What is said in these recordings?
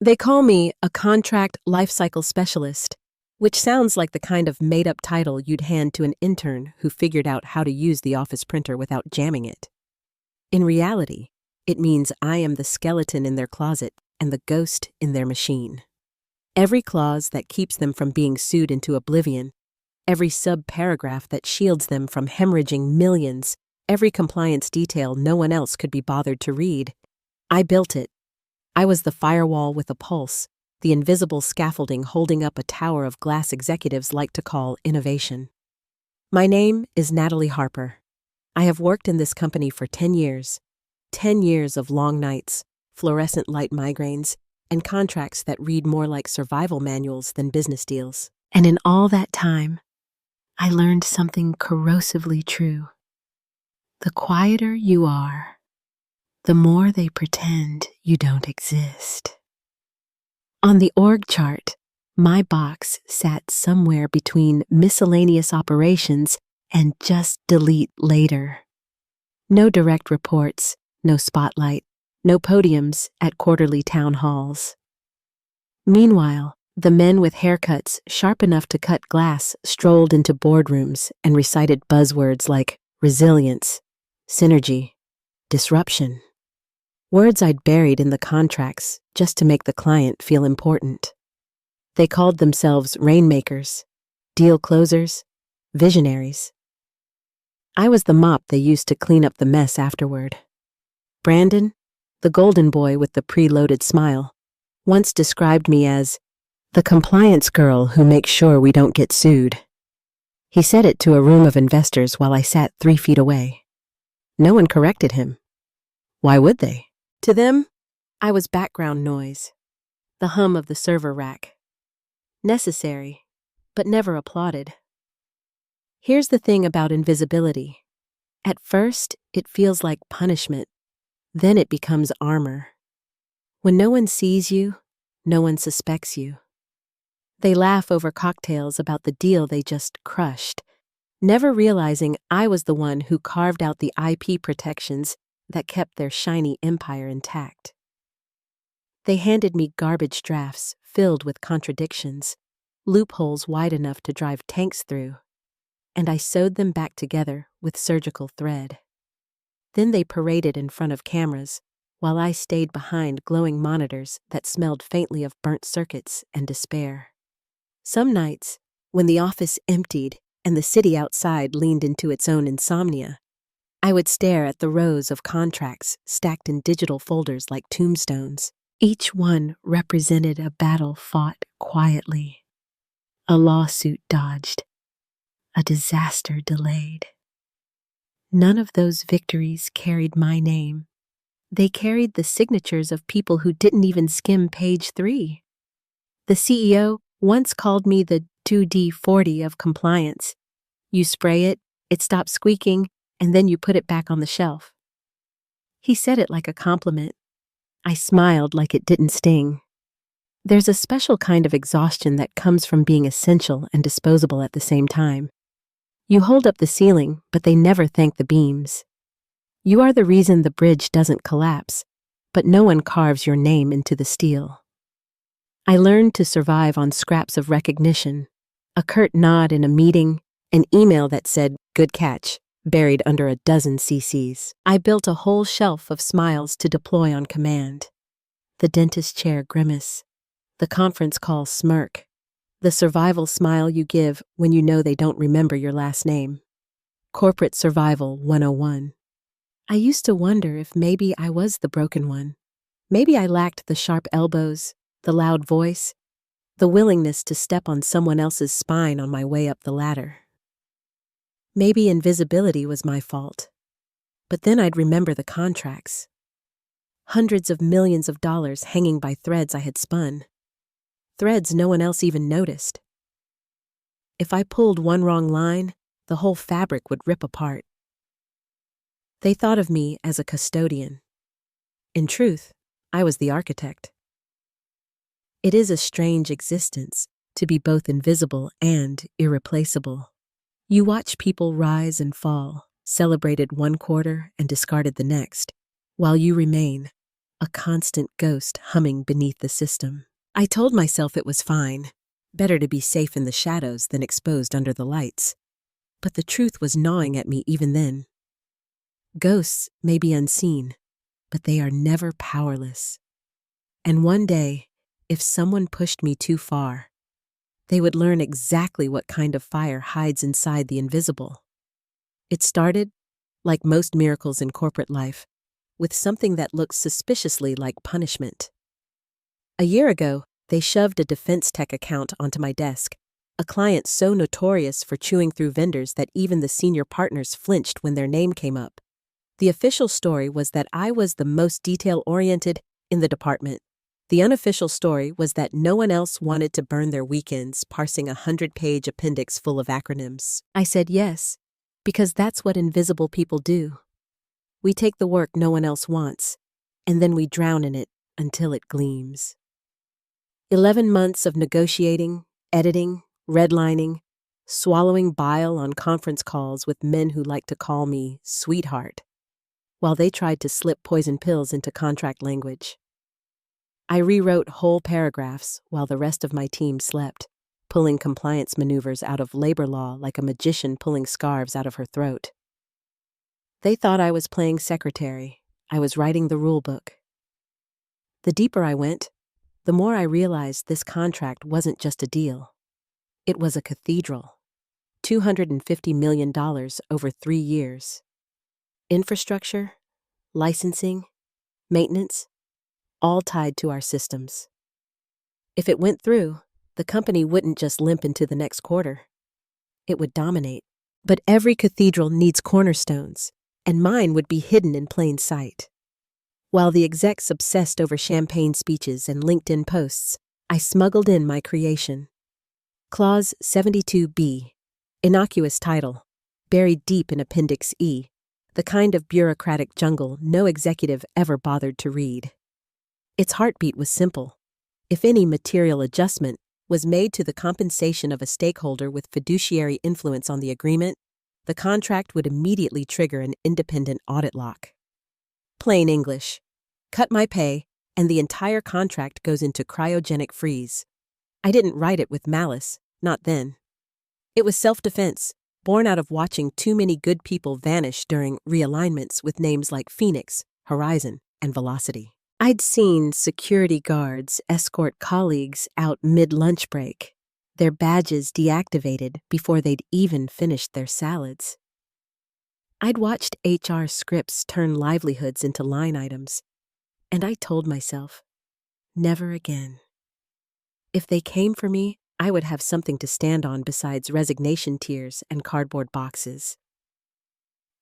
They call me a contract lifecycle specialist, which sounds like the kind of made-up title you'd hand to an intern who figured out how to use the office printer without jamming it. In reality, it means I am the skeleton in their closet and the ghost in their machine. Every clause that keeps them from being sued into oblivion, every sub-paragraph that shields them from hemorrhaging millions, every compliance detail no one else could be bothered to read. I built it. I was the firewall with a pulse, the invisible scaffolding holding up a tower of glass executives like to call innovation. My name is Natalie Harper. I have worked in this company for 10 years. 10 years of long nights, fluorescent light migraines, and contracts that read more like survival manuals than business deals. And in all that time, I learned something corrosively true. The quieter you are, the more they pretend you don't exist. On the org chart, my box sat somewhere between miscellaneous operations and just delete later. No direct reports, no spotlight, no podiums at quarterly town halls. Meanwhile, the men with haircuts sharp enough to cut glass strolled into boardrooms and recited buzzwords like resilience, synergy, disruption. Words I'd buried in the contracts just to make the client feel important. They called themselves rainmakers, deal closers, visionaries. I was the mop they used to clean up the mess afterward. Brandon, the golden boy with the preloaded smile, once described me as the compliance girl who makes sure we don't get sued. He said it to a room of investors while I sat 3 feet away. No one corrected him. Why would they? To them, I was background noise, the hum of the server rack. Necessary, but never applauded. Here's the thing about invisibility. At first, it feels like punishment. Then it becomes armor. When no one sees you, no one suspects you. They laugh over cocktails about the deal they just crushed, never realizing I was the one who carved out the IP protections that kept their shiny empire intact. They handed me garbage drafts filled with contradictions, loopholes wide enough to drive tanks through, and I sewed them back together with surgical thread. Then they paraded in front of cameras, while I stayed behind glowing monitors that smelled faintly of burnt circuits and despair. Some nights, when the office emptied and the city outside leaned into its own insomnia, I would stare at the rows of contracts stacked in digital folders like tombstones. Each one represented a battle fought quietly, a lawsuit dodged, a disaster delayed. None of those victories carried my name. They carried the signatures of people who didn't even skim page 3. The CEO once called me the 2D40 of compliance. You spray it, it stops squeaking, and then you put it back on the shelf. He said it like a compliment. I smiled like it didn't sting. There's a special kind of exhaustion that comes from being essential and disposable at the same time. You hold up the ceiling, but they never thank the beams. You are the reason the bridge doesn't collapse, but no one carves your name into the steel. I learned to survive on scraps of recognition, a curt nod in a meeting, an email that said, "Good catch," buried under a dozen CCs. I built a whole shelf of smiles to deploy on command. The dentist chair grimace, the conference call smirk, the survival smile you give when you know they don't remember your last name. Corporate Survival 101. I used to wonder if maybe I was the broken one. Maybe I lacked the sharp elbows, the loud voice, the willingness to step on someone else's spine on my way up the ladder. Maybe invisibility was my fault. But then I'd remember the contracts. Hundreds of millions of dollars hanging by threads I had spun. Threads no one else even noticed. If I pulled one wrong line, the whole fabric would rip apart. They thought of me as a custodian. In truth, I was the architect. It is a strange existence to be both invisible and irreplaceable. You watch people rise and fall, celebrated one quarter and discarded the next, while you remain, a constant ghost humming beneath the system. I told myself it was fine, better to be safe in the shadows than exposed under the lights. But the truth was gnawing at me even then. Ghosts may be unseen, but they are never powerless. And one day, if someone pushed me too far, they would learn exactly what kind of fire hides inside the invisible. It started, like most miracles in corporate life, with something that looked suspiciously like punishment. A year ago, they shoved a defense tech account onto my desk, a client so notorious for chewing through vendors that even the senior partners flinched when their name came up. The official story was that I was the most detail-oriented in the department. The unofficial story was that no one else wanted to burn their weekends parsing a 100-page appendix full of acronyms. I said yes, because that's what invisible people do. We take the work no one else wants, and then we drown in it until it gleams. 11 months of negotiating, editing, redlining, swallowing bile on conference calls with men who like to call me sweetheart, while they tried to slip poison pills into contract language. I rewrote whole paragraphs while the rest of my team slept, pulling compliance maneuvers out of labor law like a magician pulling scarves out of her throat. They thought I was playing secretary. I was writing the rule book. The deeper I went, the more I realized this contract wasn't just a deal. It was a cathedral. $250 million over 3 years. Infrastructure, licensing, maintenance, all tied to our systems. If it went through, the company wouldn't just limp into the next quarter. It would dominate. But every cathedral needs cornerstones, and mine would be hidden in plain sight. While the execs obsessed over champagne speeches and LinkedIn posts, I smuggled in my creation. Clause 72B, innocuous title, buried deep in Appendix E, the kind of bureaucratic jungle no executive ever bothered to read. Its heartbeat was simple. If any material adjustment was made to the compensation of a stakeholder with fiduciary influence on the agreement, the contract would immediately trigger an independent audit lock. Plain English. Cut my pay, and the entire contract goes into cryogenic freeze. I didn't write it with malice, not then. It was self-defense, born out of watching too many good people vanish during realignments with names like Phoenix, Horizon, and Velocity. I'd seen security guards escort colleagues out mid-lunch break, their badges deactivated before they'd even finished their salads. I'd watched HR scripts turn livelihoods into line items, and I told myself, never again. If they came for me, I would have something to stand on besides resignation tears and cardboard boxes.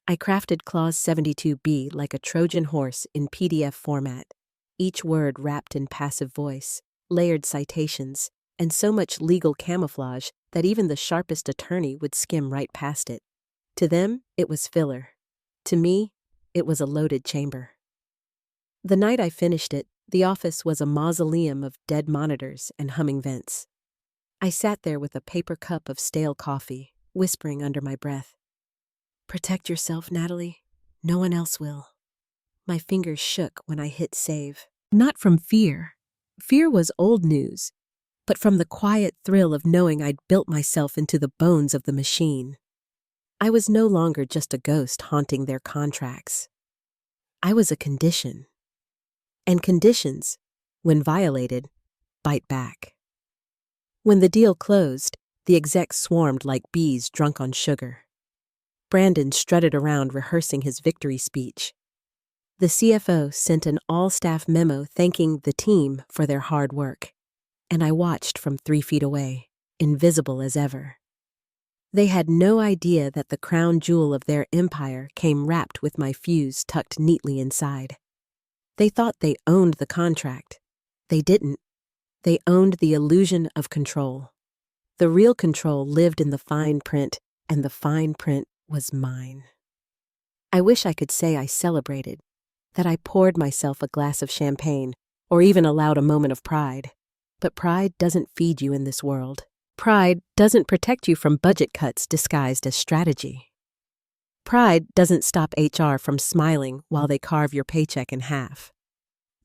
I crafted Clause 72B like a Trojan horse in PDF format, each word wrapped in passive voice, layered citations, and so much legal camouflage that even the sharpest attorney would skim right past it. To them, it was filler. To me, it was a loaded chamber. The night I finished it, the office was a mausoleum of dead monitors and humming vents. I sat there with a paper cup of stale coffee, whispering under my breath, "Protect yourself, Natalie. No one else will." My fingers shook when I hit save. Not from fear. Fear was old news, but from the quiet thrill of knowing I'd built myself into the bones of the machine. I was no longer just a ghost haunting their contracts. I was a condition. And conditions, when violated, bite back. When the deal closed, the execs swarmed like bees drunk on sugar. Brandon strutted around rehearsing his victory speech. The CFO sent an all-staff memo thanking the team for their hard work, and I watched from 3 feet away, invisible as ever. They had no idea that the crown jewel of their empire came wrapped with my fuse tucked neatly inside. They thought they owned the contract. They didn't. They owned the illusion of control. The real control lived in the fine print, and the fine print was mine. I wish I could say I celebrated, that I poured myself a glass of champagne, or even allowed a moment of pride. But pride doesn't feed you in this world. Pride doesn't protect you from budget cuts disguised as strategy. Pride doesn't stop HR from smiling while they carve your paycheck in half.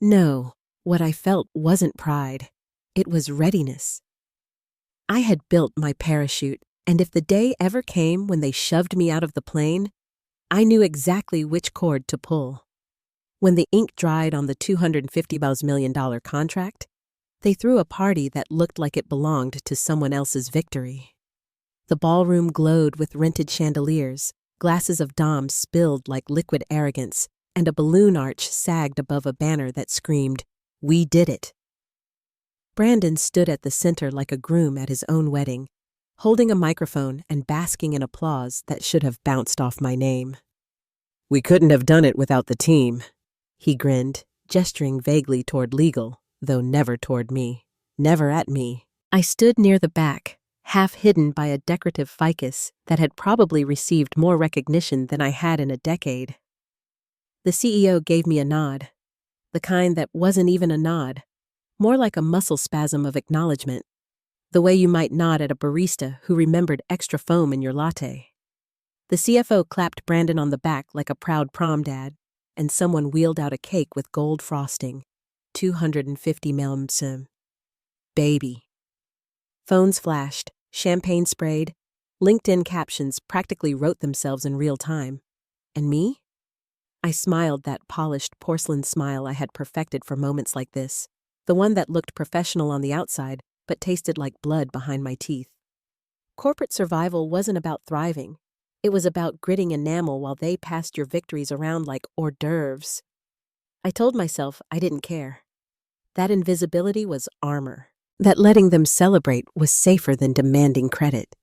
No, what I felt wasn't pride. It was readiness. I had built my parachute, and if the day ever came when they shoved me out of the plane, I knew exactly which cord to pull. When the ink dried on the $250 million contract, they threw a party that looked like it belonged to someone else's victory. The ballroom glowed with rented chandeliers, glasses of Dom spilled like liquid arrogance, and a balloon arch sagged above a banner that screamed, "We did it." Brandon stood at the center like a groom at his own wedding, holding a microphone and basking in applause that should have bounced off my name. "We couldn't have done it without the team," he grinned, gesturing vaguely toward legal, though never toward me. Never at me. I stood near the back, half hidden by a decorative ficus that had probably received more recognition than I had in a decade. The CEO gave me a nod, the kind that wasn't even a nod, more like a muscle spasm of acknowledgement, the way you might nod at a barista who remembered extra foam in your latte. The CFO clapped Brandon on the back like a proud prom dad, and someone wheeled out a cake with gold frosting. 250 mm. Baby. Phones flashed, champagne sprayed, LinkedIn captions practically wrote themselves in real time. And me? I smiled that polished porcelain smile I had perfected for moments like this, the one that looked professional on the outside but tasted like blood behind my teeth. Corporate survival wasn't about thriving. It was about gritting enamel while they passed your victories around like hors d'oeuvres. I told myself I didn't care. That invisibility was armor. That letting them celebrate was safer than demanding credit.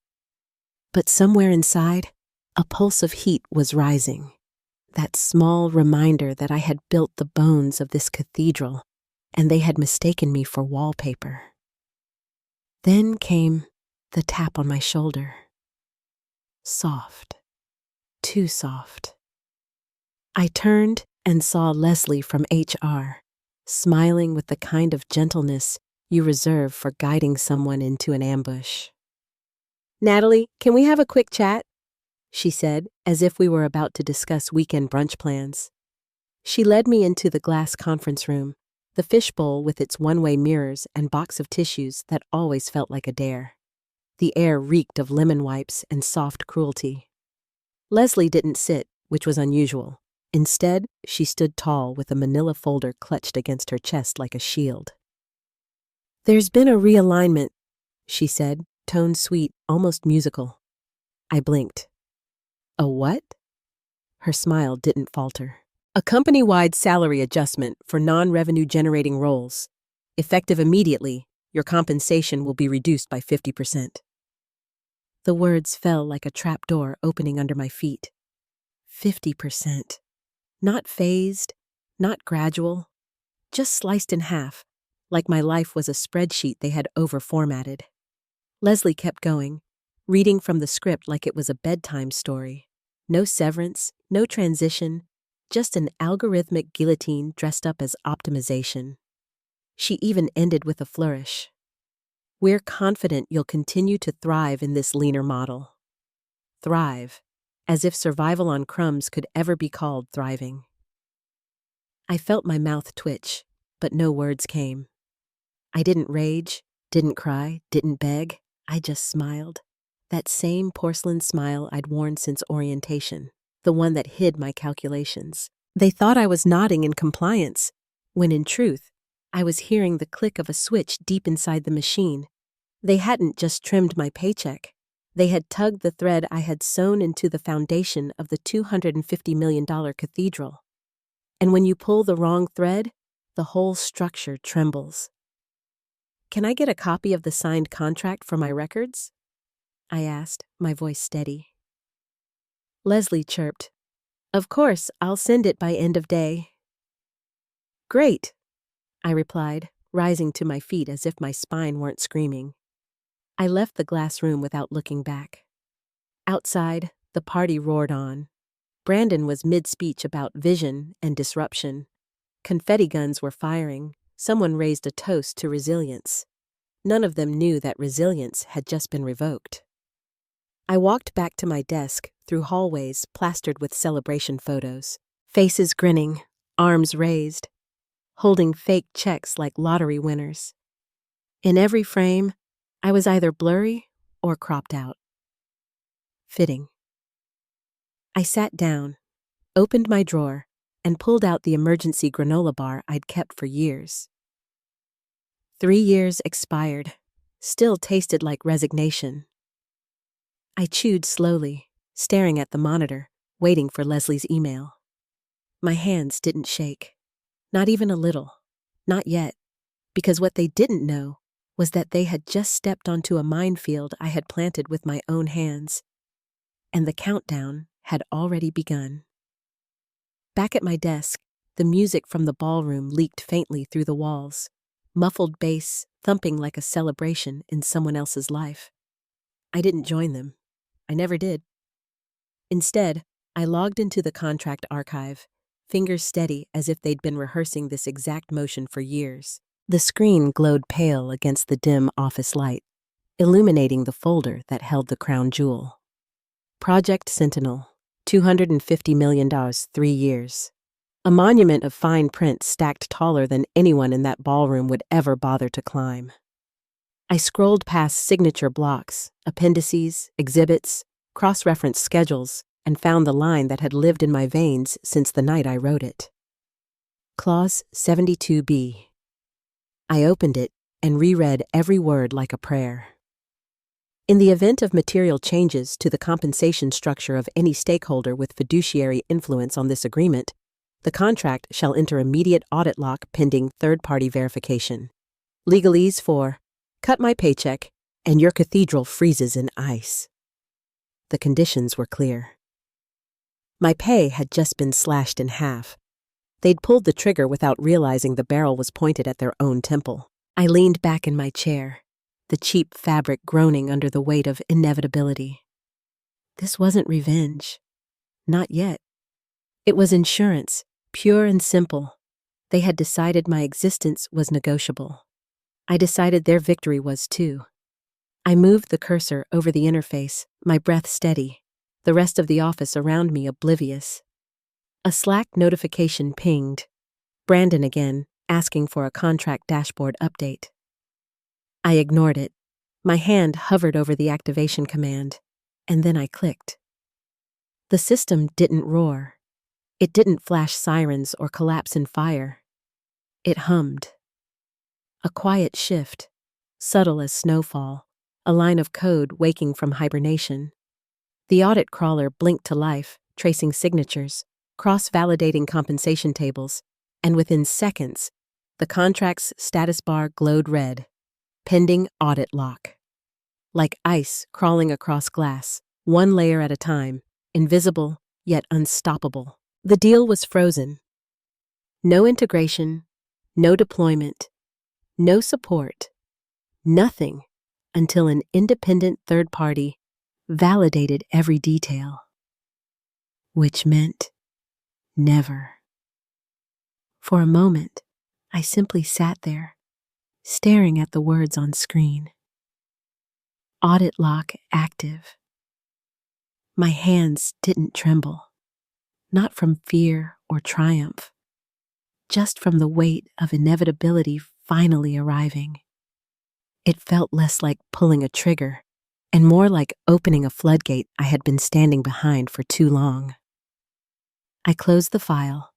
But somewhere inside, a pulse of heat was rising. That small reminder that I had built the bones of this cathedral, and they had mistaken me for wallpaper. Then came the tap on my shoulder. Soft. Too soft. I turned and saw Leslie from HR, smiling with the kind of gentleness you reserve for guiding someone into an ambush. "Natalie, can we have a quick chat?" she said, as if we were about to discuss weekend brunch plans. She led me into the glass conference room, the fishbowl with its one-way mirrors and box of tissues that always felt like a dare. The air reeked of lemon wipes and soft cruelty. Leslie didn't sit, which was unusual. Instead, she stood tall with a manila folder clutched against her chest like a shield. "There's been a realignment," she said, tone sweet, almost musical. I blinked. "A what?" Her smile didn't falter. "A company-wide salary adjustment for non-revenue-generating roles. Effective immediately, your compensation will be reduced by 50%. The words fell like a trapdoor opening under my feet. 50%. Not phased, not gradual, just sliced in half, like my life was a spreadsheet they had over-formatted. Leslie kept going, reading from the script like it was a bedtime story. No severance, no transition, just an algorithmic guillotine dressed up as optimization. She even ended with a flourish. "We're confident you'll continue to thrive in this leaner model." Thrive, as if survival on crumbs could ever be called thriving. I felt my mouth twitch, but no words came. I didn't rage, didn't cry, didn't beg. I just smiled. That same porcelain smile I'd worn since orientation, the one that hid my calculations. They thought I was nodding in compliance, when in truth, I was hearing the click of a switch deep inside the machine. They hadn't just trimmed my paycheck. They had tugged the thread I had sewn into the foundation of the $250 million cathedral. And when you pull the wrong thread, the whole structure trembles. "Can I get a copy of the signed contract for my records?" I asked, my voice steady. Leslie chirped, "Of course, I'll send it by end of day." "Great," I replied, rising to my feet as if my spine weren't screaming. I left the glass room without looking back. Outside, the party roared on. Brandon was mid-speech about vision and disruption. Confetti guns were firing. Someone raised a toast to resilience. None of them knew that resilience had just been revoked. I walked back to my desk through hallways plastered with celebration photos. Faces grinning, arms raised. holding fake checks like lottery winners. In every frame, I was either blurry or cropped out. Fitting. I sat down, opened my drawer, and pulled out the emergency granola bar I'd kept for years. 3 years expired, still tasted like resignation. I chewed slowly, staring at the monitor, waiting for Leslie's email. My hands didn't shake. Not even a little. Not yet. Because what they didn't know was that they had just stepped onto a minefield I had planted with my own hands. And the countdown had already begun. Back at my desk, the music from the ballroom leaked faintly through the walls, muffled bass thumping like a celebration in someone else's life. I didn't join them. I never did. Instead, I logged into the contract archive, fingers steady as if they'd been rehearsing this exact motion for years. The screen glowed pale against the dim office light, illuminating the folder that held the crown jewel. Project Sentinel, $250 million, 3 years. A monument of fine print stacked taller than anyone in that ballroom would ever bother to climb. I scrolled past signature blocks, appendices, exhibits, cross-referenced schedules, and found the line that had lived in my veins since the night I wrote it. Clause 72B. I opened it and reread every word like a prayer. In the event of material changes to the compensation structure of any stakeholder with fiduciary influence on this agreement, the contract shall enter immediate audit lock pending third-party verification. Legalese for, cut my paycheck, and your cathedral freezes in ice. The conditions were clear. My pay had just been slashed in half. They'd pulled the trigger without realizing the barrel was pointed at their own temple. I leaned back in my chair, the cheap fabric groaning under the weight of inevitability. This wasn't revenge. Not yet. It was insurance, pure and simple. They had decided my existence was negotiable. I decided their victory was too. I moved the cursor over the interface, my breath steady, the rest of the office around me oblivious. A Slack notification pinged. Brandon again, asking for a contract dashboard update. I ignored it. My hand hovered over the activation command, and then I clicked. The system didn't roar. It didn't flash sirens or collapse in fire. It hummed. A quiet shift, subtle as snowfall, a line of code waking from hibernation. The audit crawler blinked to life, tracing signatures, cross-validating compensation tables, and within seconds, the contract's status bar glowed red, pending audit lock. Like ice crawling across glass, one layer at a time, invisible yet unstoppable. The deal was frozen. No integration, no deployment, no support, nothing until an independent third party validated every detail. Which meant never. For a moment, I simply sat there, staring at the words on screen. Audit lock active. My hands didn't tremble, not from fear or triumph, just from the weight of inevitability finally arriving. It felt less like pulling a trigger and more like opening a floodgate I had been standing behind for too long. I closed the file,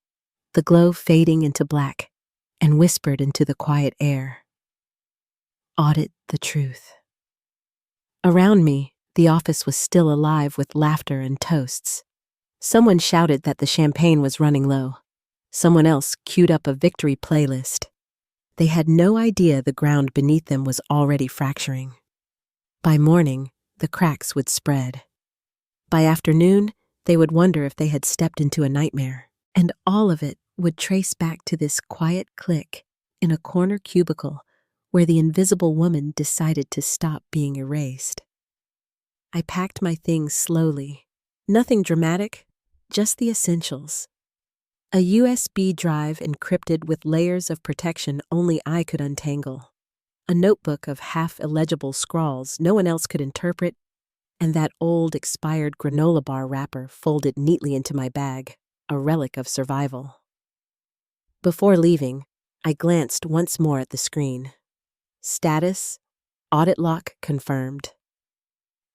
the glow fading into black, and whispered into the quiet air. Audit the truth. Around me, the office was still alive with laughter and toasts. Someone shouted that the champagne was running low. Someone else queued up a victory playlist. They had no idea the ground beneath them was already fracturing. By morning, the cracks would spread. By afternoon, they would wonder if they had stepped into a nightmare, and all of it would trace back to this quiet click in a corner cubicle where the invisible woman decided to stop being erased. I packed my things slowly. Nothing dramatic, just the essentials. A USB drive encrypted with layers of protection only I could untangle. A notebook of half-illegible scrawls no one else could interpret, and that old expired granola bar wrapper folded neatly into my bag, a relic of survival. Before leaving, I glanced once more at the screen. Status: audit lock confirmed.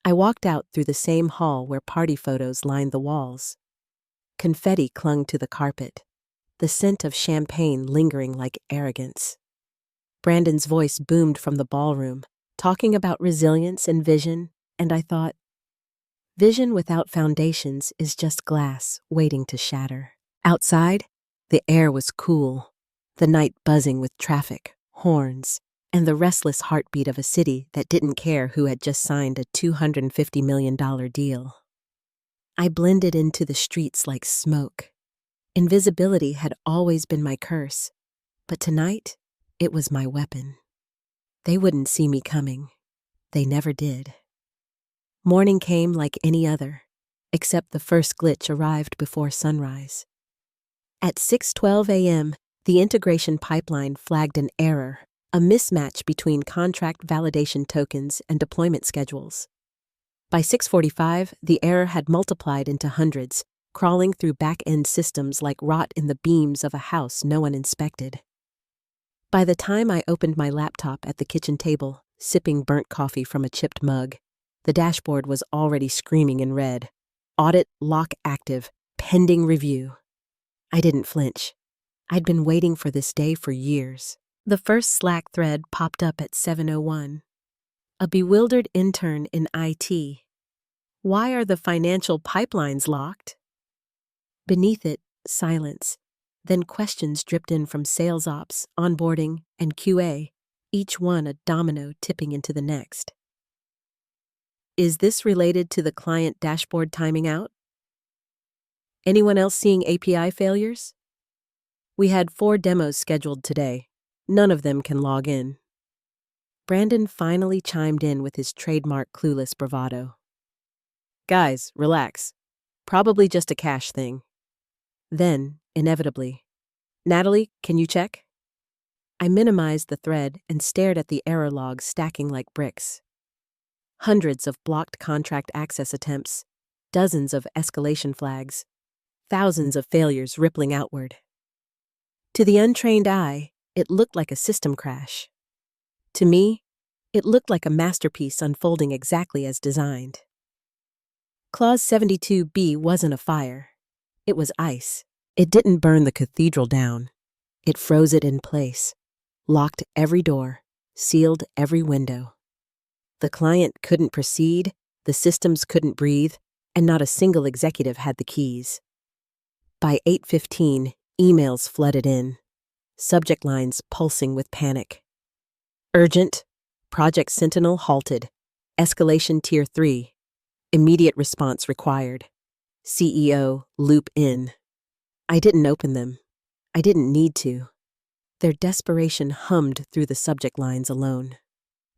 I walked out through the same hall where party photos lined the walls. Confetti clung to the carpet, the scent of champagne lingering like arrogance. Brandon's voice boomed from the ballroom, talking about resilience and vision, and I thought, vision without foundations is just glass waiting to shatter. Outside, the air was cool, the night buzzing with traffic, horns, and the restless heartbeat of a city that didn't care who had just signed a $250 million deal. I blended into the streets like smoke. Invisibility had always been my curse, but tonight, it was my weapon. They wouldn't see me coming. They never did. Morning came like any other, except the first glitch arrived before sunrise. At 6:12 a.m., the integration pipeline flagged an error, a mismatch between contract validation tokens and deployment schedules. By 6:45, the error had multiplied into hundreds, crawling through back-end systems like rot in the beams of a house no one inspected. By the time I opened my laptop at the kitchen table, sipping burnt coffee from a chipped mug, the dashboard was already screaming in red. Audit lock active, pending review. I didn't flinch. I'd been waiting for this day for years. The first Slack thread popped up at 7:01. A bewildered intern in IT. Why are the financial pipelines locked? Beneath it, silence. Then questions dripped in from sales ops, onboarding, and QA, each one a domino tipping into the next. Is this related to the client dashboard timing out? Anyone else seeing API failures? We had 4 demos scheduled today. None of them can log in. Brandon finally chimed in with his trademark clueless bravado. Guys, relax. Probably just a cache thing. Then, inevitably, Natalie, can you check? I minimized the thread and stared at the error logs stacking like bricks. Hundreds of blocked contract access attempts, dozens of escalation flags, thousands of failures rippling outward. To the untrained eye, it looked like a system crash. To me, it looked like a masterpiece unfolding exactly as designed. Clause 72B wasn't a fire. It was ice. It didn't burn the cathedral down. It froze it in place, locked every door, sealed every window. The client couldn't proceed, the systems couldn't breathe, and not a single executive had the keys. By 8:15, emails flooded in, subject lines pulsing with panic. Urgent, Project Sentinel halted, escalation tier 3, immediate response required, CEO loop in. I didn't open them. I didn't need to. Their desperation hummed through the subject lines alone.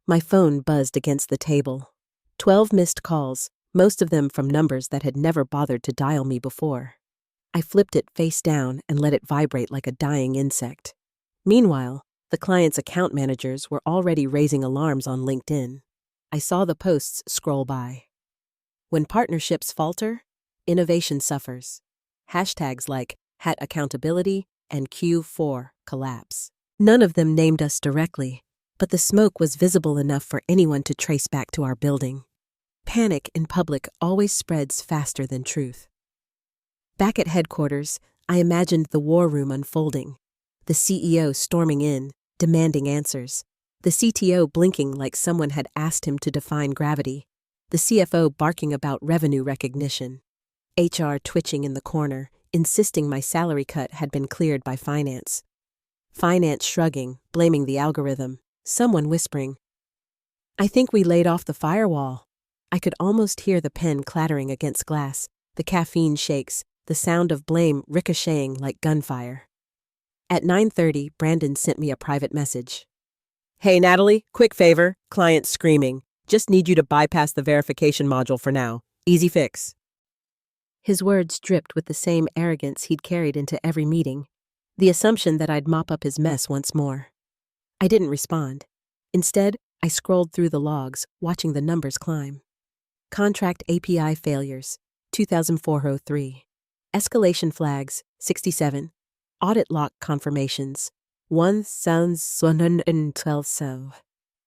My phone buzzed against the table. 12 missed calls, most of them from numbers that had never bothered to dial me before. I flipped it face down and let it vibrate like a dying insect. Meanwhile, the client's account managers were already raising alarms on LinkedIn. I saw the posts scroll by. When partnerships falter, innovation suffers. Hashtags like #accountability and Q4 collapse. None of them named us directly, but the smoke was visible enough for anyone to trace back to our building. Panic in public always spreads faster than truth. Back at headquarters, I imagined the war room unfolding. The CEO storming in, demanding answers. The CTO blinking like someone had asked him to define gravity. The CFO barking about revenue recognition. HR twitching in the corner, insisting my salary cut had been cleared by finance. Finance shrugging, blaming the algorithm. Someone whispering, I think we laid off the firewall. I could almost hear the pen clattering against glass, the caffeine shakes, the sound of blame ricocheting like gunfire. At 9:30, Brandon sent me a private message. Hey Natalie, quick favor, client screaming. Just need you to bypass the verification module for now. Easy fix. His words dripped with the same arrogance he'd carried into every meeting, the assumption that I'd mop up his mess once more. I didn't respond. Instead, I scrolled through the logs, watching the numbers climb. Contract API failures, 2,403. Escalation flags, 67. Audit lock confirmations, 1,112 so.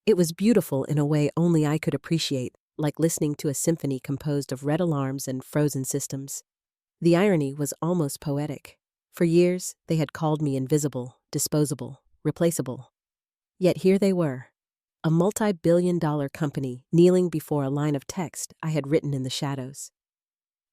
It was beautiful in a way only I could appreciate, like listening to a symphony composed of red alarms and frozen systems. The irony was almost poetic. For years, they had called me invisible, disposable, replaceable. Yet here they were, a multi-billion-dollar company kneeling before a line of text I had written in the shadows.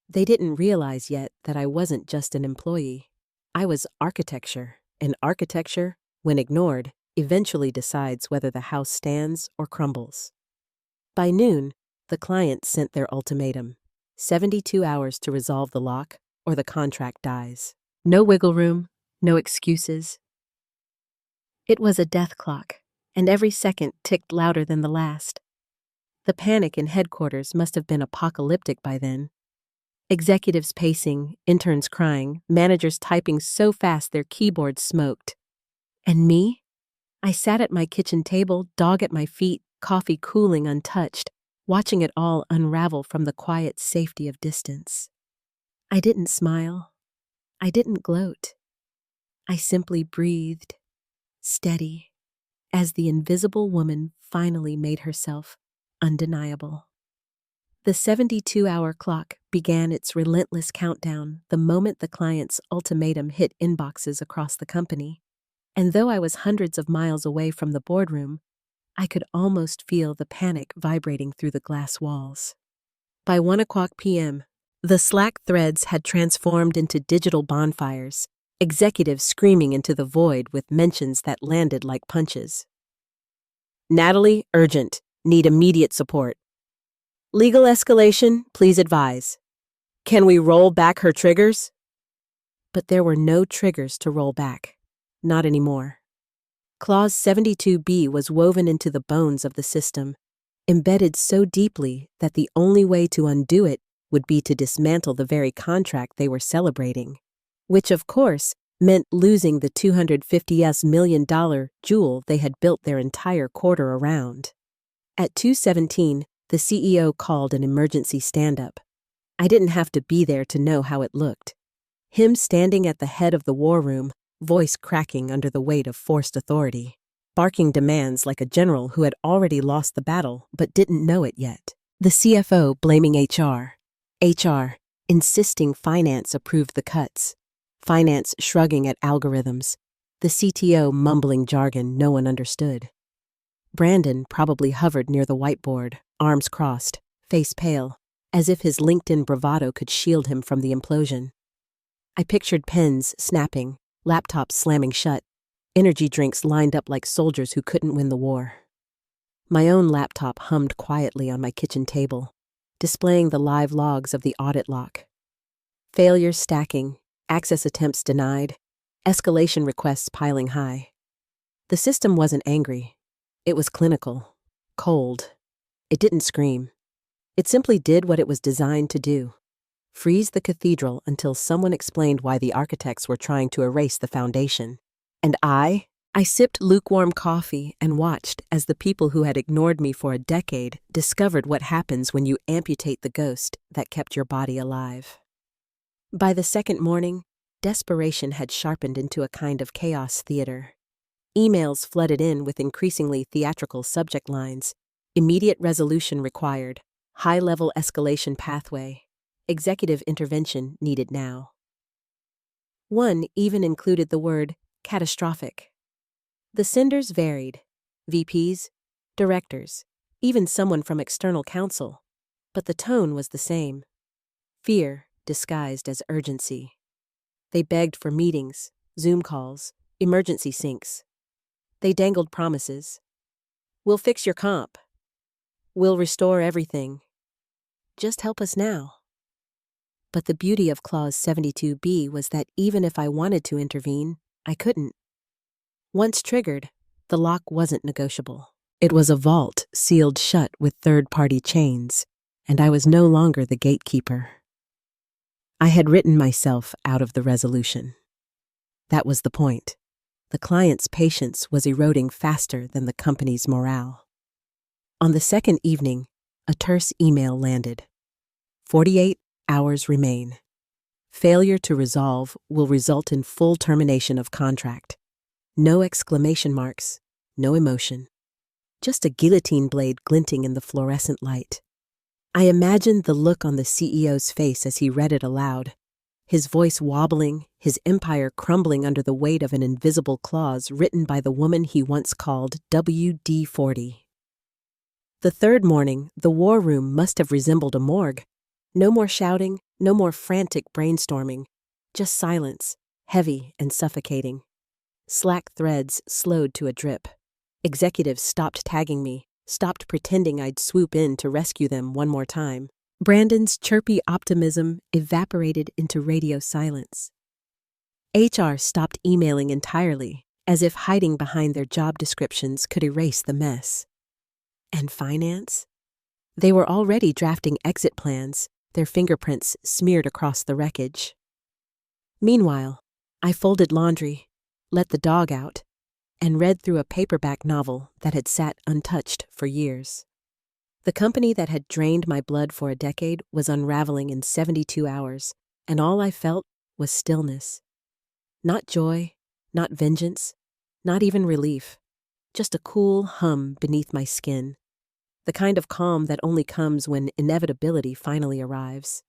They didn't realize yet that I wasn't just an employee. I was architecture, and architecture, when ignored, eventually decides whether the house stands or crumbles. By noon, the client sent their ultimatum: 72 hours to resolve the lock, or the contract dies. No wiggle room, no excuses. It was a death clock, and every second ticked louder than the last. The panic in headquarters must have been apocalyptic by then. Executives pacing, interns crying, managers typing so fast their keyboards smoked. And me? I sat at my kitchen table, dog at my feet, coffee cooling untouched, watching it all unravel from the quiet safety of distance. I didn't smile. I didn't gloat. I simply breathed, steady, as the invisible woman finally made herself undeniable. The 72-hour clock began its relentless countdown the moment the client's ultimatum hit inboxes across the company. And though I was hundreds of miles away from the boardroom, I could almost feel the panic vibrating through the glass walls. By 1:00 p.m., the Slack threads had transformed into digital bonfires, executives screaming into the void with mentions that landed like punches. Natalie, urgent. Need immediate support. Legal escalation, please advise. Can we roll back her triggers? But there were no triggers to roll back. Not anymore. Clause 72B was woven into the bones of the system, embedded so deeply that the only way to undo it would be to dismantle the very contract they were celebrating, which, of course, meant losing the $250 million jewel they had built their entire quarter around. At 2:17, the CEO called an emergency stand-up. I didn't have to be there to know how it looked. Him standing at the head of the war room, voice cracking under the weight of forced authority, barking demands like a general who had already lost the battle but didn't know it yet. The CFO blaming HR insisting finance approved the cuts, finance shrugging at algorithms, the CTO mumbling jargon no one understood. Brandon probably hovered near the whiteboard, arms crossed, face pale, as if his LinkedIn bravado could shield him from the implosion. I pictured pens snapping, laptops slamming shut, energy drinks lined up like soldiers who couldn't win the war. My own laptop hummed quietly on my kitchen table, displaying the live logs of the audit lock. Failures stacking, access attempts denied, escalation requests piling high. The system wasn't angry. It was clinical, cold. It didn't scream. It simply did what it was designed to do: freeze the cathedral until someone explained why the architects were trying to erase the foundation. And I sipped lukewarm coffee and watched as the people who had ignored me for a decade discovered what happens when you amputate the ghost that kept your body alive. By the second morning, desperation had sharpened into a kind of chaos theater. Emails flooded in with increasingly theatrical subject lines: immediate resolution required, high-level escalation pathway, executive intervention needed now. One even included the word catastrophic. The senders varied: VPs, directors, even someone from external counsel, but the tone was the same: fear disguised as urgency. They begged for meetings, Zoom calls, emergency syncs. They dangled promises. We'll fix your comp. We'll restore everything. Just help us now. But the beauty of Clause 72B was that even if I wanted to intervene, I couldn't. Once triggered, the lock wasn't negotiable. It was a vault sealed shut with third-party chains, and I was no longer the gatekeeper. I had written myself out of the resolution. That was the point. The client's patience was eroding faster than the company's morale. On the second evening, a terse email landed. 48 hours remain. Failure to resolve will result in full termination of contract. No exclamation marks, no emotion. Just a guillotine blade glinting in the fluorescent light. I imagined the look on the CEO's face as he read it aloud, his voice wobbling, his empire crumbling under the weight of an invisible clause written by the woman he once called WD-40. The third morning, the war room must have resembled a morgue. No more shouting, no more frantic brainstorming, just silence, heavy and suffocating. Slack threads slowed to a drip. Executives stopped tagging me, stopped pretending I'd swoop in to rescue them one more time. Brandon's chirpy optimism evaporated into radio silence. HR stopped emailing entirely, as if hiding behind their job descriptions could erase the mess. And finance? They were already drafting exit plans, their fingerprints smeared across the wreckage. Meanwhile, I folded laundry, let the dog out, and read through a paperback novel that had sat untouched for years. The company that had drained my blood for a decade was unraveling in 72 hours, and all I felt was stillness. Not joy, not vengeance, not even relief, just a cool hum beneath my skin, the kind of calm that only comes when inevitability finally arrives.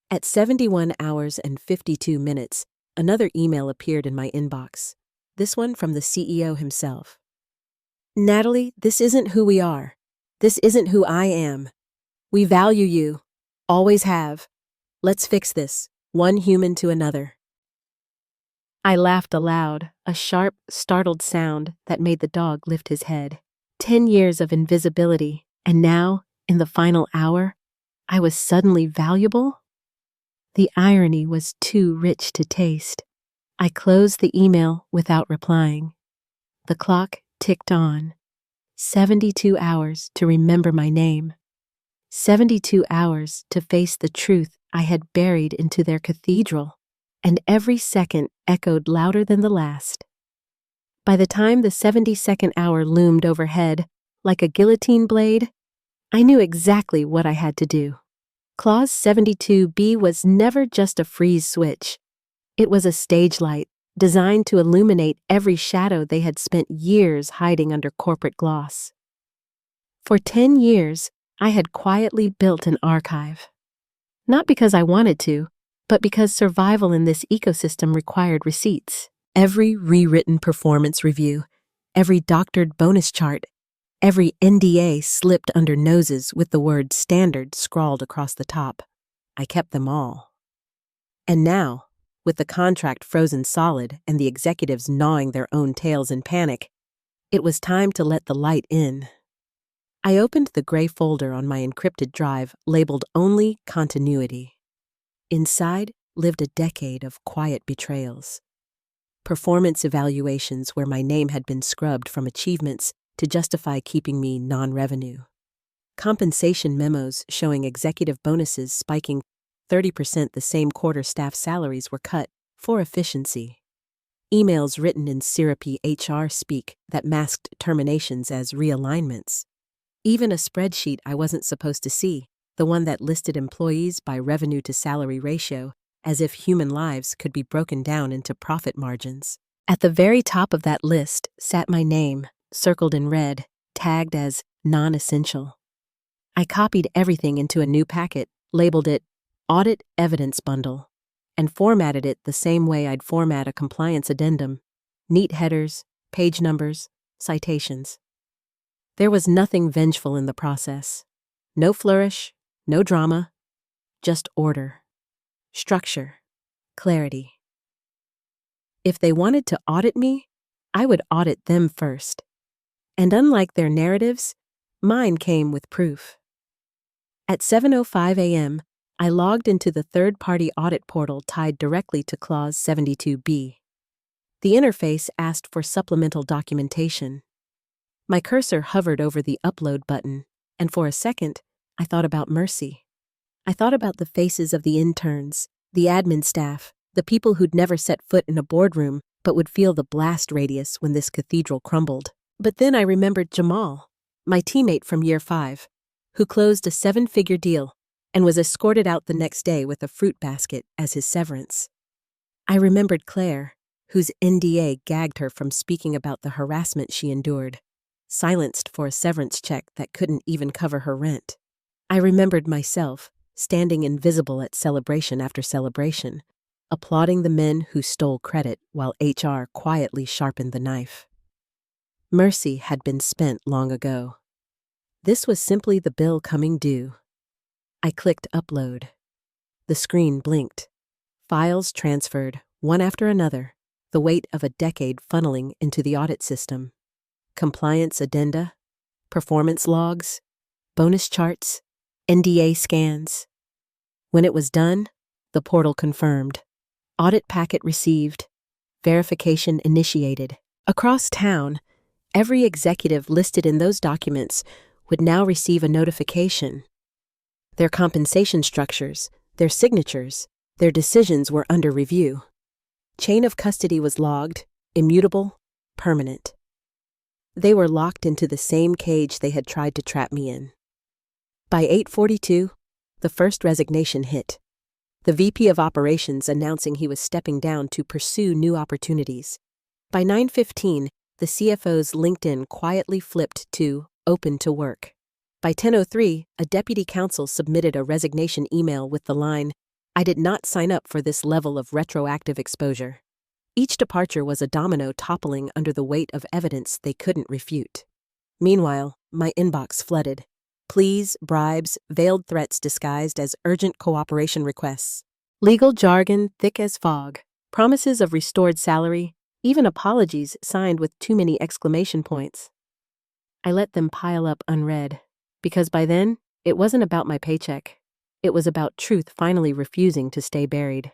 At 71 hours and 52 minutes, another email appeared in my inbox, this one from the CEO himself. Natalie, this isn't who we are. This isn't who I am. We value you. Always have. Let's fix this, one human to another. I laughed aloud, a sharp, startled sound that made the dog lift his head. 10 years of invisibility, and now, in the final hour, I was suddenly valuable? The irony was too rich to taste. I closed the email without replying. The clock ticked on. 72 hours to remember my name. 72 hours to face the truth I had buried into their cathedral, and every second echoed louder than the last. By the time the 72nd hour loomed overhead, like a guillotine blade, I knew exactly what I had to do. Clause 72B was never just a freeze switch. It was a stage light designed to illuminate every shadow they had spent years hiding under corporate gloss. For 10 years, I had quietly built an archive. Not because I wanted to, but because survival in this ecosystem required receipts. Every rewritten performance review, every doctored bonus chart, every NDA slipped under noses with the word standard scrawled across the top. I kept them all. And now, with the contract frozen solid and the executives gnawing their own tails in panic, it was time to let the light in. I opened the gray folder on my encrypted drive labeled Only Continuity. Inside lived a decade of quiet betrayals. Performance evaluations where my name had been scrubbed from achievements to justify keeping me non-revenue. Compensation memos showing executive bonuses spiking 30% the same quarter staff salaries were cut for efficiency. Emails written in syrupy HR speak that masked terminations as realignments. Even a spreadsheet I wasn't supposed to see, the one that listed employees by revenue to salary ratio, as if human lives could be broken down into profit margins. At the very top of that list sat my name, circled in red, tagged as non-essential. I copied everything into a new packet, labeled it Audit Evidence Bundle, and formatted it the same way I'd format a compliance addendum: neat headers, page numbers, citations. There was nothing vengeful in the process. No flourish, no drama, just order, structure, clarity. If they wanted to audit me, I would audit them first. And unlike their narratives, mine came with proof. At 7:05 a.m., I logged into the third-party audit portal tied directly to Clause 72B. The interface asked for supplemental documentation. My cursor hovered over the upload button, and for a second, I thought about mercy. I thought about the faces of the interns, the admin staff, the people who'd never set foot in a boardroom but would feel the blast radius when this cathedral crumbled. But then I remembered Jamal, my teammate from year 5, who closed a 7-figure deal and was escorted out the next day with a fruit basket as his severance. I remembered Claire, whose NDA gagged her from speaking about the harassment she endured, silenced for a severance check that couldn't even cover her rent. I remembered myself, standing invisible at celebration after celebration, applauding the men who stole credit while HR quietly sharpened the knife. Mercy had been spent long ago. This was simply the bill coming due. I clicked upload. The screen blinked. Files transferred, one after another, the weight of a decade funneling into the audit system. Compliance addenda, performance logs, bonus charts, NDA scans. When it was done, the portal confirmed. Audit packet received. Verification initiated. Across town, every executive listed in those documents would now receive a notification. Their compensation structures, their signatures, their decisions were under review. Chain of custody was logged, immutable, permanent. They were locked into the same cage they had tried to trap me in. By 8:42, the first resignation hit. The VP of Operations announcing he was stepping down to pursue new opportunities. By 9:15, the CFO's LinkedIn quietly flipped to open to work. By 10:03, a deputy counsel submitted a resignation email with the line, "I did not sign up for this level of retroactive exposure." Each departure was a domino toppling under the weight of evidence they couldn't refute. Meanwhile, my inbox flooded. Pleas, bribes, veiled threats disguised as urgent cooperation requests. Legal jargon thick as fog, promises of restored salary, even apologies signed with too many exclamation points. I let them pile up unread, because by then, it wasn't about my paycheck. It was about truth finally refusing to stay buried.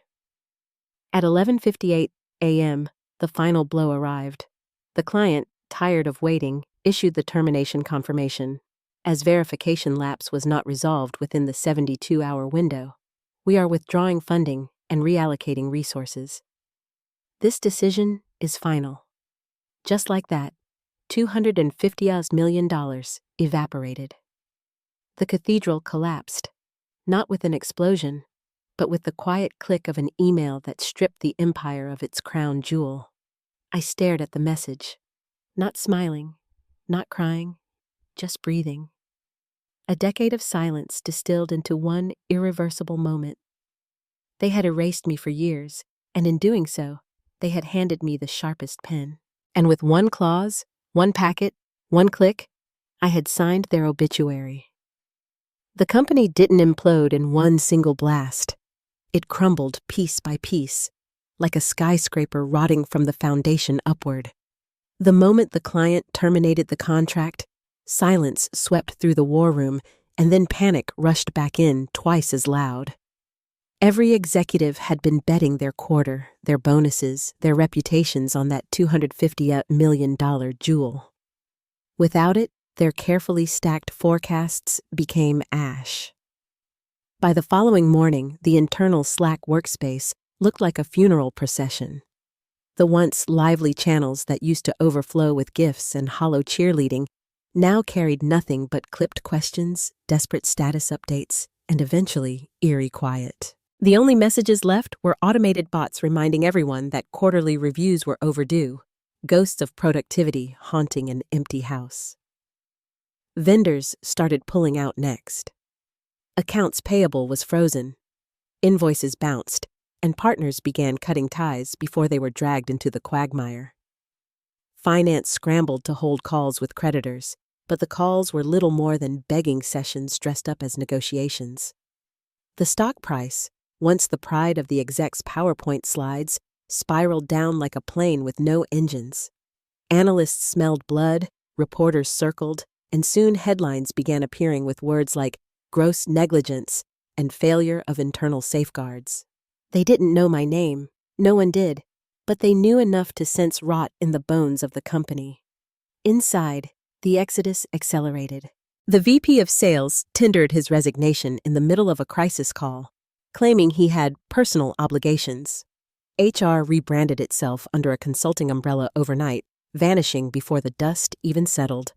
At 11:58 a.m., the final blow arrived. The client, tired of waiting, issued the termination confirmation. As verification lapse was not resolved within the 72-hour window, we are withdrawing funding and reallocating resources. This decision is final. Just like that, $250 million evaporated. The cathedral collapsed, not with an explosion, but with the quiet click of an email that stripped the empire of its crown jewel. I stared at the message, not smiling, not crying, just breathing. A decade of silence distilled into one irreversible moment. They had erased me for years, and in doing so, they had handed me the sharpest pen. And with one clause, one packet, one click, I had signed their obituary. The company didn't implode in one single blast. It crumbled piece by piece, like a skyscraper rotting from the foundation upward. The moment the client terminated the contract, silence swept through the war room, and then panic rushed back in twice as loud. Every executive had been betting their quarter, their bonuses, their reputations on that $250 million jewel. Without it, their carefully stacked forecasts became ash. By the following morning, the internal Slack workspace looked like a funeral procession. The once lively channels that used to overflow with gifs and hollow cheerleading now carried nothing but clipped questions, desperate status updates, and eventually eerie quiet. The only messages left were automated bots reminding everyone that quarterly reviews were overdue, ghosts of productivity haunting an empty house. Vendors started pulling out next. Accounts payable was frozen. Invoices bounced, and partners began cutting ties before they were dragged into the quagmire. Finance scrambled to hold calls with creditors, but the calls were little more than begging sessions dressed up as negotiations. The stock price, once the pride of the exec's PowerPoint slides, spiraled down like a plane with no engines. Analysts smelled blood, reporters circled, and soon headlines began appearing with words like gross negligence and failure of internal safeguards. They didn't know my name, no one did, but they knew enough to sense rot in the bones of the company. Inside, the exodus accelerated. The VP of Sales tendered his resignation in the middle of a crisis call, claiming he had personal obligations. HR rebranded itself under a consulting umbrella overnight, vanishing before the dust even settled.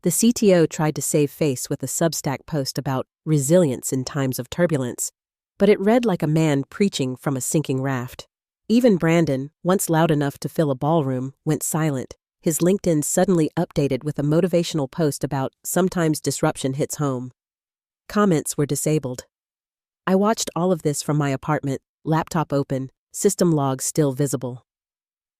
The CTO tried to save face with a Substack post about resilience in times of turbulence, but it read like a man preaching from a sinking raft. Even Brandon, once loud enough to fill a ballroom, went silent, his LinkedIn suddenly updated with a motivational post about "sometimes disruption hits home." Comments were disabled. I watched all of this from my apartment, laptop open, system logs still visible.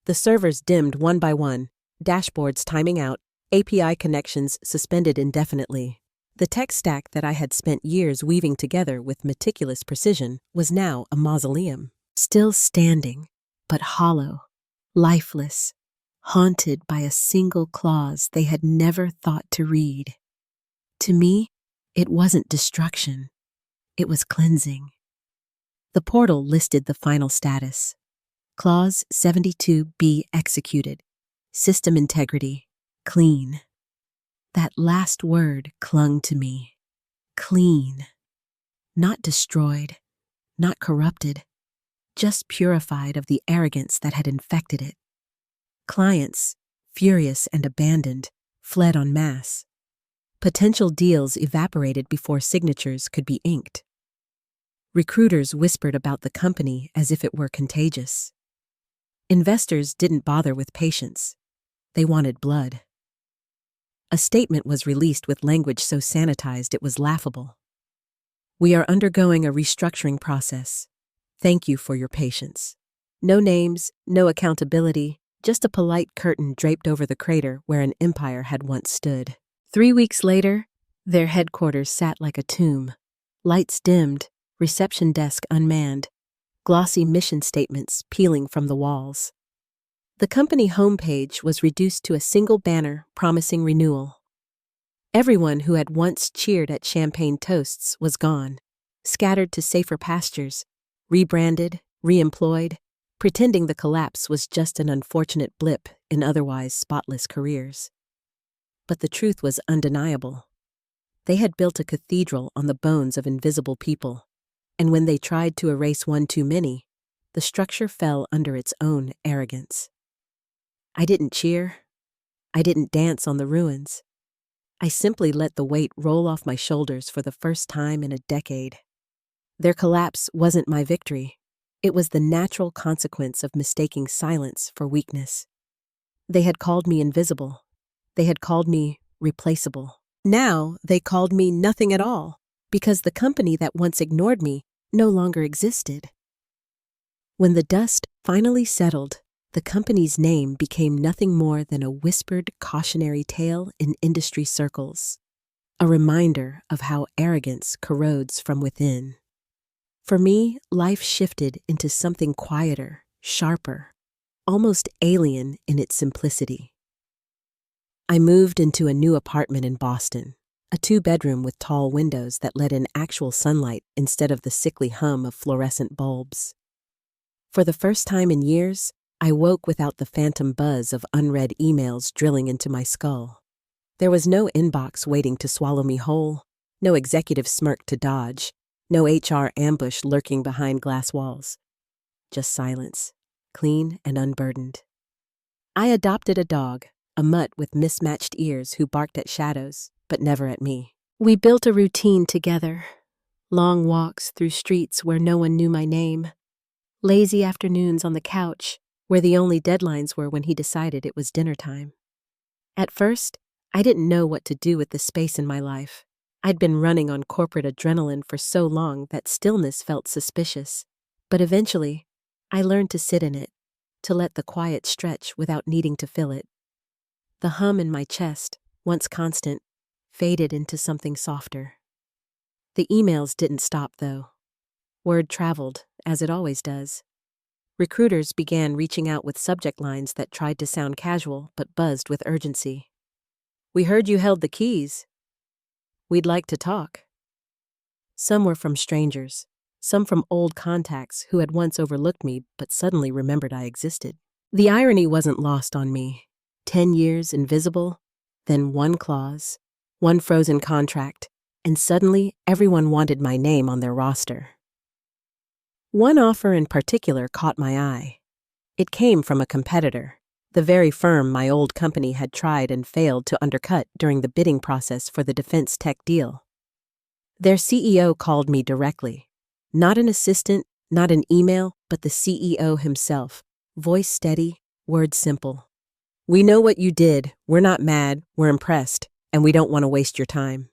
The servers dimmed one by one, dashboards timing out, API connections suspended indefinitely. The tech stack that I had spent years weaving together with meticulous precision was now a mausoleum, still standing, but hollow, lifeless, haunted by a single clause they had never thought to read. To me, it wasn't destruction. It was cleansing. The portal listed the final status. Clause 72B executed. System integrity, clean. That last word clung to me. Clean. Not destroyed, not corrupted, just purified of the arrogance that had infected it. Clients, furious and abandoned, fled en masse. Potential deals evaporated before signatures could be inked. Recruiters whispered about the company as if it were contagious. Investors didn't bother with patience. They wanted blood. A statement was released with language so sanitized it was laughable. "We are undergoing a restructuring process. Thank you for your patience." No names, no accountability, just a polite curtain draped over the crater where an empire had once stood. 3 weeks later, their headquarters sat like a tomb. Lights dimmed, reception desk unmanned, glossy mission statements peeling from the walls. The company homepage was reduced to a single banner promising renewal. Everyone who had once cheered at champagne toasts was gone, scattered to safer pastures, rebranded, reemployed, pretending the collapse was just an unfortunate blip in otherwise spotless careers. But the truth was undeniable. They had built a cathedral on the bones of invisible people, and when they tried to erase one too many, the structure fell under its own arrogance. I didn't cheer. I didn't dance on the ruins. I simply let the weight roll off my shoulders for the first time in a decade. Their collapse wasn't my victory. It was the natural consequence of mistaking silence for weakness. They had called me invisible. They had called me replaceable. Now they called me nothing at all, because the company that once ignored me no longer existed. When the dust finally settled, the company's name became nothing more than a whispered cautionary tale in industry circles, a reminder of how arrogance corrodes from within. For me, life shifted into something quieter, sharper, almost alien in its simplicity. I moved into a new apartment in Boston, a 2-bedroom with tall windows that let in actual sunlight instead of the sickly hum of fluorescent bulbs. For the first time in years, I woke without the phantom buzz of unread emails drilling into my skull. There was no inbox waiting to swallow me whole, no executive smirk to dodge, no HR ambush lurking behind glass walls. Just silence, clean and unburdened. I adopted a dog, a mutt with mismatched ears who barked at shadows, but never at me. We built a routine together. Long walks through streets where no one knew my name. Lazy afternoons on the couch, where the only deadlines were when he decided it was dinner time. At first, I didn't know what to do with the space in my life. I'd been running on corporate adrenaline for so long that stillness felt suspicious. But eventually, I learned to sit in it, to let the quiet stretch without needing to fill it. The hum in my chest, once constant, faded into something softer. The emails didn't stop, though. Word traveled, as it always does. Recruiters began reaching out with subject lines that tried to sound casual but buzzed with urgency. "We heard you held the keys. We'd like to talk." Some were from strangers, some from old contacts who had once overlooked me but suddenly remembered I existed. The irony wasn't lost on me. 10 years invisible, then one clause, one frozen contract, and suddenly everyone wanted my name on their roster. One offer in particular caught my eye. It came from a competitor, the very firm my old company had tried and failed to undercut during the bidding process for the defense tech deal. Their CEO called me directly, not an assistant, Not an email, but the CEO himself. Voice steady, words simple. We know what you did. We're not mad. We're impressed. And we don't want to waste your time.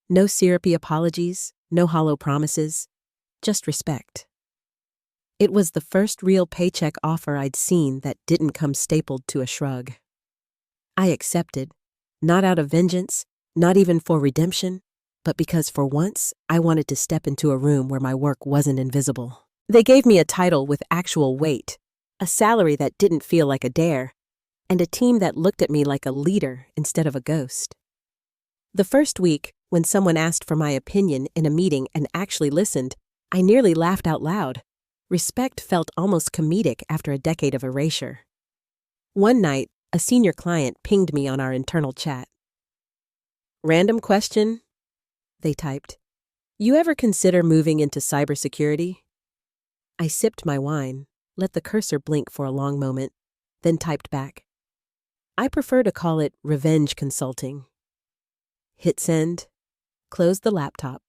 No syrupy apologies, no hollow promises, just respect. It was the first real paycheck offer I'd seen that didn't come stapled to a shrug. I accepted, not out of vengeance, not even for redemption, but because for once I wanted to step into a room where my work wasn't invisible. They gave me a title with actual weight, a salary that didn't feel like a dare, and a team that looked at me like a leader instead of a ghost. The first week, when someone asked for my opinion in a meeting and actually listened, I nearly laughed out loud. Respect felt almost comedic after a decade of erasure. One night, a senior client pinged me on our internal chat. "Random question," they typed. "You ever consider moving into cybersecurity?" I sipped my wine, let the cursor blink for a long moment, then typed back. "I prefer to call it revenge consulting." Hit send, closed the laptop,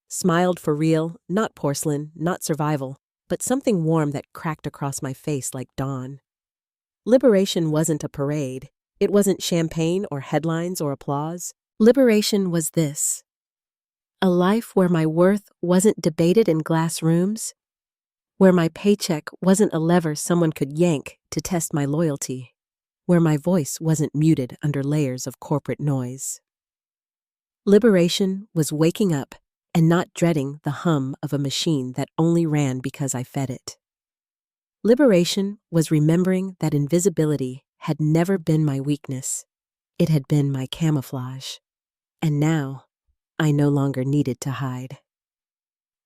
smiled for real, not porcelain, not survival, but something warm that cracked across my face like dawn. Liberation wasn't a parade. It wasn't champagne or headlines or applause. Liberation was this. A life where my worth wasn't debated in glass rooms, where my paycheck wasn't a lever someone could yank to test my loyalty, where my voice wasn't muted under layers of corporate noise. Liberation was waking up and not dreading the hum of a machine that only ran because I fed it. Liberation was remembering that invisibility had never been my weakness. It had been my camouflage. And now, I no longer needed to hide.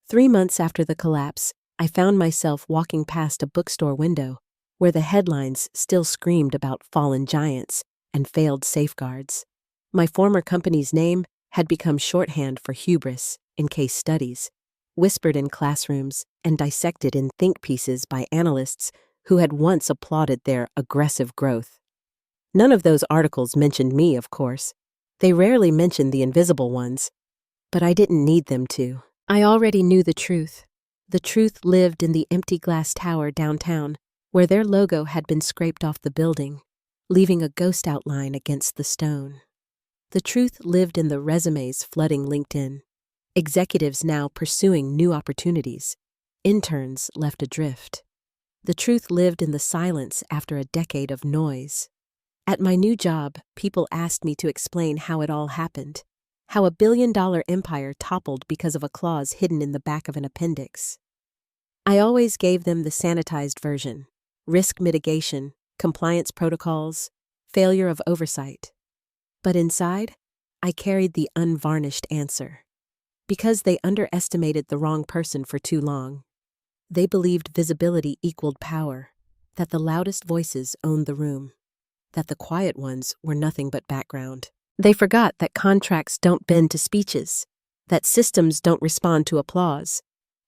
3 months after the collapse, I found myself walking past a bookstore window where the headlines still screamed about fallen giants and failed safeguards. My former company's name had become shorthand for hubris in case studies, whispered in classrooms and dissected in think pieces by analysts who had once applauded their aggressive growth. None of those articles mentioned me, of course. They rarely mentioned the invisible ones, but I didn't need them to. I already knew the truth. The truth lived in the empty glass tower downtown, where their logo had been scraped off the building, leaving a ghost outline against the stone. The truth lived in the resumes flooding LinkedIn, executives now pursuing new opportunities, interns left adrift. The truth lived in the silence after a decade of noise. At my new job, people asked me to explain how it all happened, how a billion-dollar empire toppled because of a clause hidden in the back of an appendix. I always gave them the sanitized version: risk mitigation, compliance protocols, failure of oversight. But inside, I carried the unvarnished answer. Because they underestimated the wrong person for too long. They believed visibility equaled power, that the loudest voices owned the room, that the quiet ones were nothing but background. They forgot that contracts don't bend to speeches, that systems don't respond to applause,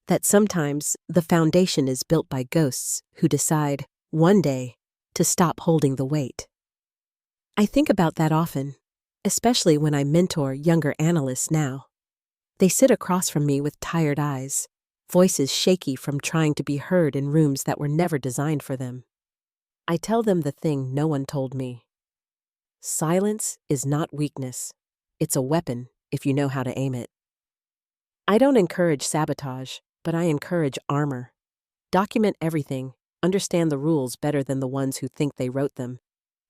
that sometimes the foundation is built by ghosts who decide, one day, to stop holding the weight. I think about that often, especially when I mentor younger analysts now. They sit across from me with tired eyes, voices shaky from trying to be heard in rooms that were never designed for them. I tell them the thing no one told me. Silence is not weakness. It's a weapon if you know how to aim it. I don't encourage sabotage, but I encourage armor. Document everything, understand the rules better than the ones who think they wrote them,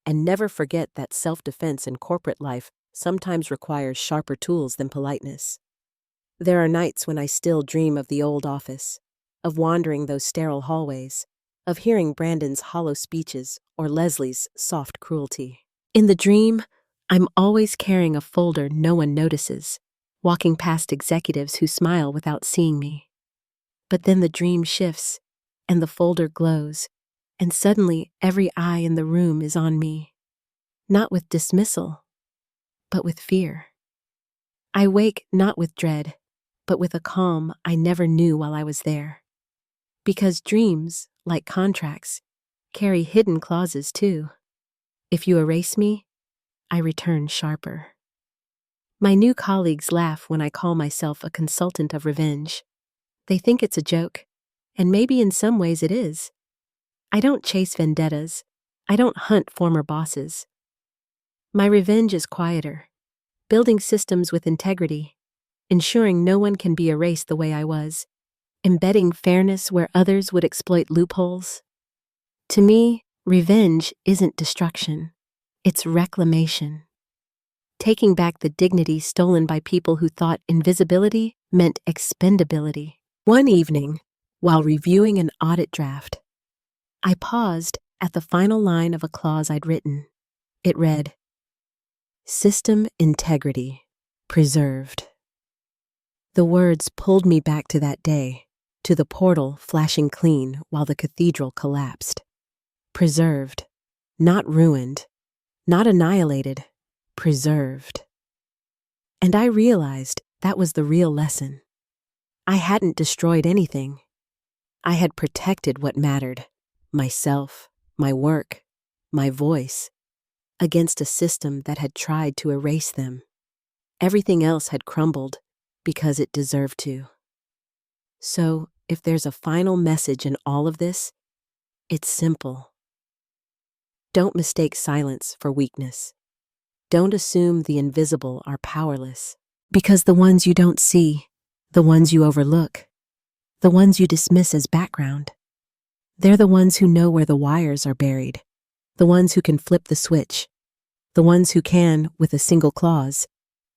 and never forget that self-defense in corporate life sometimes requires sharper tools than politeness. There are nights when I still dream of the old office, of wandering those sterile hallways, of hearing Brandon's hollow speeches or Leslie's soft cruelty. In the dream, I'm always carrying a folder no one notices, walking past executives who smile without seeing me. But then the dream shifts, and the folder glows, and suddenly every eye in the room is on me. Not with dismissal, but with fear. I wake not with dread, but with a calm I never knew while I was there. Because dreams, like contracts, carry hidden clauses too. If you erase me, I return sharper. My new colleagues laugh when I call myself a consultant of revenge. They think it's a joke, and maybe in some ways it is. I don't chase vendettas. I don't hunt former bosses. My revenge is quieter, building systems with integrity, ensuring no one can be erased the way I was, embedding fairness where others would exploit loopholes. To me, revenge isn't destruction. It's reclamation. Taking back the dignity stolen by people who thought invisibility meant expendability. One evening, while reviewing an audit draft, I paused at the final line of a clause I'd written. It read, "System integrity preserved." The words pulled me back to that day, to the portal flashing clean while the cathedral collapsed. Preserved, not ruined, not annihilated, preserved. And I realized that was the real lesson. I hadn't destroyed anything. I had protected what mattered, myself, my work, my voice, against a system that had tried to erase them. Everything else had crumbled because it deserved to. So, if there's a final message in all of this, it's simple. Don't mistake silence for weakness. Don't assume the invisible are powerless, because the ones you don't see, the ones you overlook, the ones you dismiss as background, they're the ones who know where the wires are buried, the ones who can flip the switch, the ones who can, with a single clause,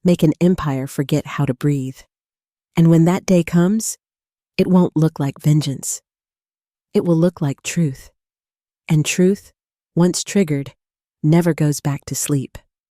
make an empire forget how to breathe. And when that day comes, it won't look like vengeance. It will look like truth. And truth, once triggered, never goes back to sleep.